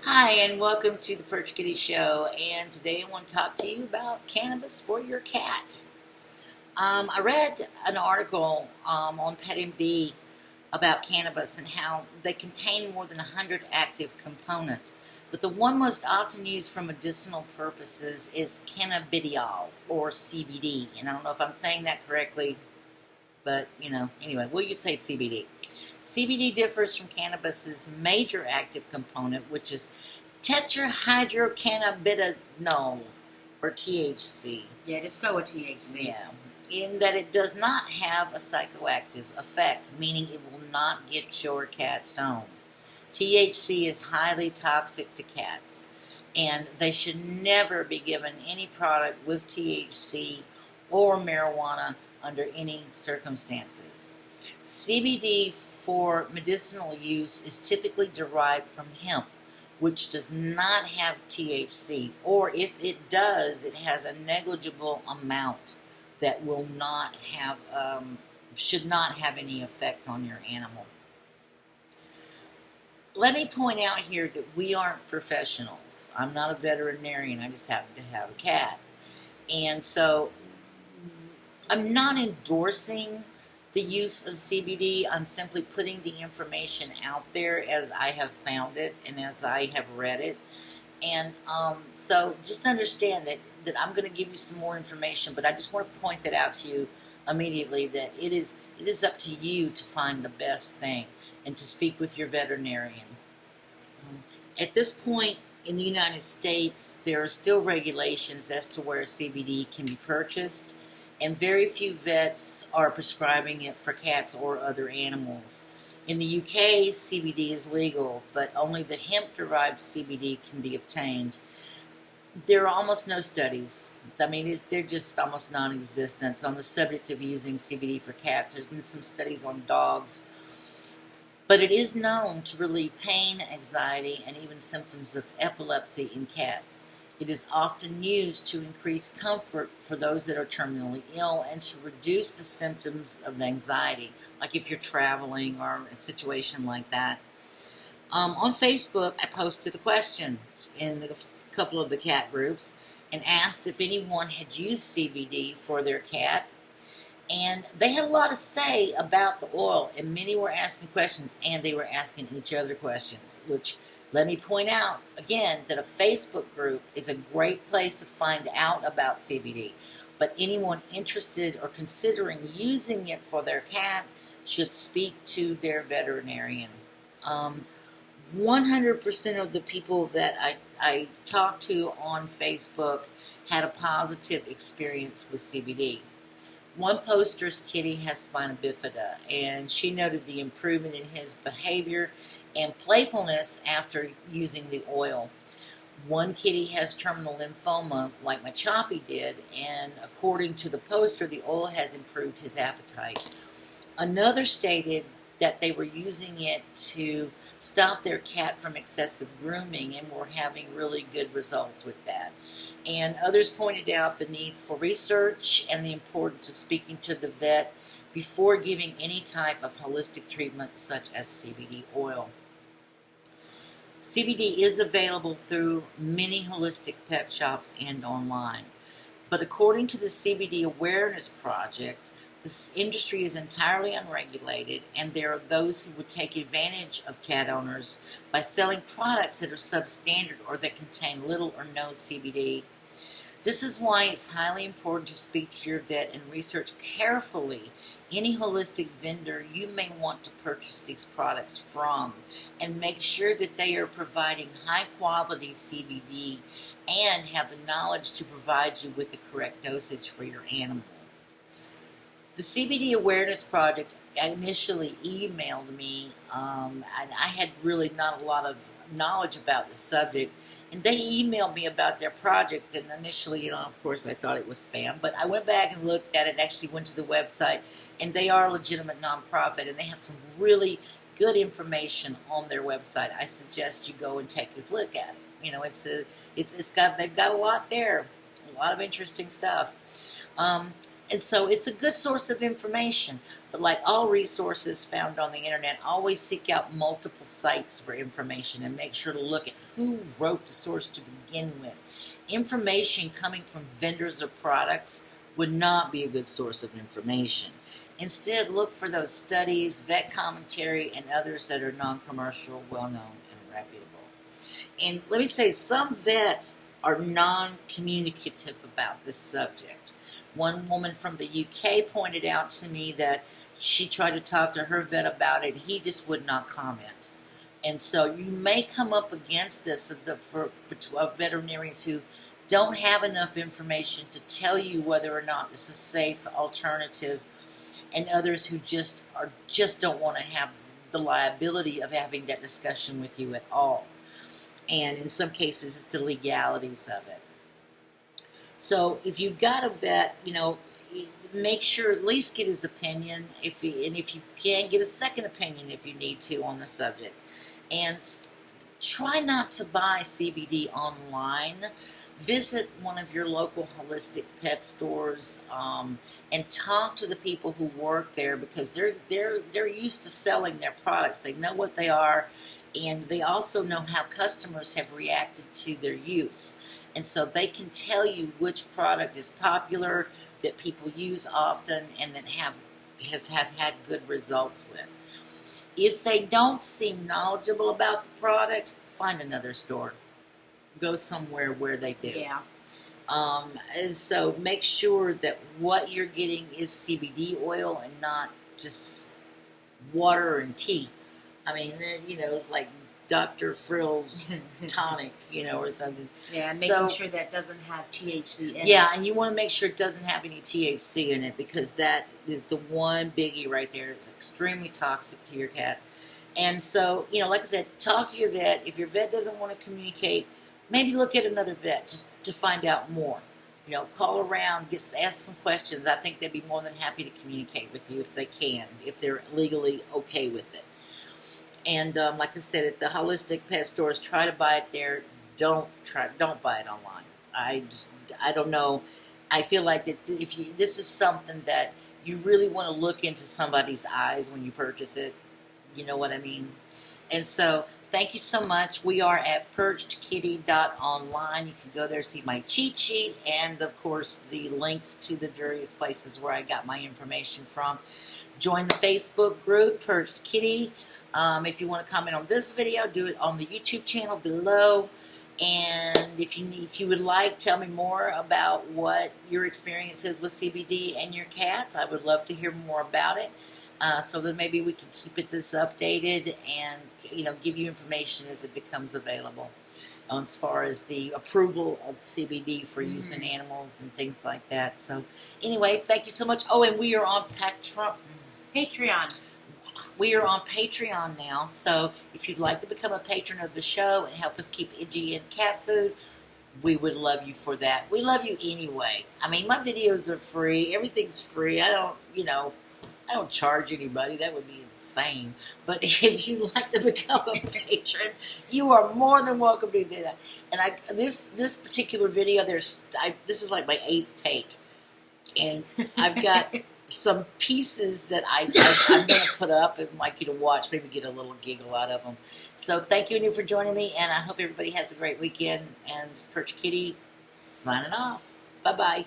Hi, and welcome to the Perch Kitty Show. And today I want to talk to you about cannabis for your cat. I read an article on PetMD about cannabis and how they contain more than 100 active components. But the one most often used for medicinal purposes is cannabidiol, or CBD. And I don't know if I'm saying that correctly, but anyway, we'll just say CBD. CBD differs from cannabis's major active component, which is tetrahydrocannabinol, or THC. Yeah, just go with THC. Yeah, in that it does not have a psychoactive effect, meaning it will not get your cat stoned. THC is highly toxic to cats, and they should never be given any product with THC or marijuana under any circumstances. CBD for medicinal use is typically derived from hemp, which does not have THC, or if it does, it has a negligible amount that will not have, should not have any effect on your animal. Let me point out here that we aren't professionals. I'm not a veterinarian. I just happen to have a cat. And so I'm not endorsing the use of CBD. I'm simply putting the information out there as I have found it and as I have read it. And so just understand that I'm going to give you some more information, but I just want to point that out to you immediately, that it is up to you to find the best thing and to speak with your veterinarian. At this point in the United States, there are still regulations as to where CBD can be purchased, and very few vets are prescribing it for cats or other animals. In the UK, CBD is legal, but only the hemp-derived CBD can be obtained. There are almost no studies. I mean, they're just almost non-existent on the subject of using CBD for cats. There's been some studies on dogs, but it is known to relieve pain, anxiety, and even symptoms of epilepsy in cats. It is often used to increase comfort for those that are terminally ill and to reduce the symptoms of anxiety, like if you're traveling or a situation like that. On Facebook, I posted a question in a couple of the cat groups and asked if anyone had used CBD for their cat. And they had a lot to say about the oil, and many were asking questions, and they were asking each other questions, which, let me point out again, that a Facebook group is a great place to find out about CBD. But anyone interested or considering using it for their cat should speak to their veterinarian. 100% of the people that I talked to on Facebook had a positive experience with CBD. One poster's kitty has spina bifida, and she noted the improvement in his behavior and playfulness after using the oil. One kitty has terminal lymphoma, like my Choppy did, and according to the poster, the oil has improved his appetite. Another stated that they were using it to stop their cat from excessive grooming and were having really good results with that. And others pointed out the need for research and the importance of speaking to the vet before giving any type of holistic treatment such as CBD oil. CBD is available through many holistic pet shops and online. But according to the CBD Awareness Project, this industry is entirely unregulated, and there are those who would take advantage of cat owners by selling products that are substandard or that contain little or no CBD. This is why it's highly important to speak to your vet and research carefully any holistic vendor you may want to purchase these products from, and make sure that they are providing high quality CBD and have the knowledge to provide you with the correct dosage for your animal. The CBD Awareness Project initially emailed me, and I had really not a lot of knowledge about the subject, and they emailed me about their project, and initially, of course, I thought it was spam, but I went back and looked at it, actually went to the website, and they are a legitimate nonprofit, and they have some really good information on their website. I suggest you go and take a look at it. They've got a lot there, a lot of interesting stuff. And so it's a good source of information. But like all resources found on the internet, always seek out multiple sites for information and make sure to look at who wrote the source to begin with. Information coming from vendors of products would not be a good source of information. Instead, look for those studies, vet commentary, and others that are non-commercial, well-known, and reputable. And let me say, some vets are non-communicative about this subject. One woman from the UK pointed out to me that she tried to talk to her vet about it. He just would not comment. And so you may come up against this for veterinarians who don't have enough information to tell you whether or not this is a safe alternative, and others who just don't want to have the liability of having that discussion with you at all. And in some cases, it's the legalities of it. So if you've got a vet, make sure at least get his opinion. If you can, get a second opinion if you need to on the subject. And try not to buy CBD online. Visit one of your local holistic pet stores and talk to the people who work there, because they're used to selling their products. They know what they are, and they also know how customers have reacted to their use. And so they can tell you which product is popular, that people use often, and that have had good results with. If they don't seem knowledgeable about the product, find another store. Go somewhere where they do. Yeah. And so make sure that what you're getting is CBD oil and not just water and tea. I mean, then, it's like Dr. Frill's tonic, or something. Yeah, and making sure that doesn't have THC in it. Yeah, and you want to make sure it doesn't have any THC in it, because that is the one biggie right there. It's extremely toxic to your cats. And so, like I said, talk to your vet. If your vet doesn't want to communicate, maybe look at another vet just to find out more. Call around, ask some questions. I think they'd be more than happy to communicate with you if they can, if they're legally okay with it. And like I said, at the holistic pet stores, try to buy it there. Don't buy it online. I don't know. I feel like that this is something that you really want to look into somebody's eyes when you purchase it. You know what I mean? And so, thank you so much. We are at perchedkitty.online. You can go there, see my cheat sheet, and of course the links to the various places where I got my information from. Join the Facebook group, Perched Kitty. If you want to comment on this video, do it on the YouTube channel below. And if you would like, tell me more about what your experience is with CBD and your cats. I would love to hear more about it, so that maybe we can keep this updated and give you information as it becomes available, as far as the approval of CBD for use in animals and things like that. So anyway, thank you so much. Oh, and we are on Patreon. We are on Patreon now, so if you'd like to become a patron of the show and help us keep Iggy in cat food, we would love you for that. We love you anyway. I mean, my videos are free. Everything's free. I don't charge anybody. That would be insane. But if you'd like to become a patron, you are more than welcome to do that. And this particular video, this is like my 8th take, and I've got some pieces that I'm going to put up and like you to watch, maybe get a little giggle out of them. So thank you for joining me, and I hope everybody has a great weekend. And this is Perch Kitty signing off. Bye-bye.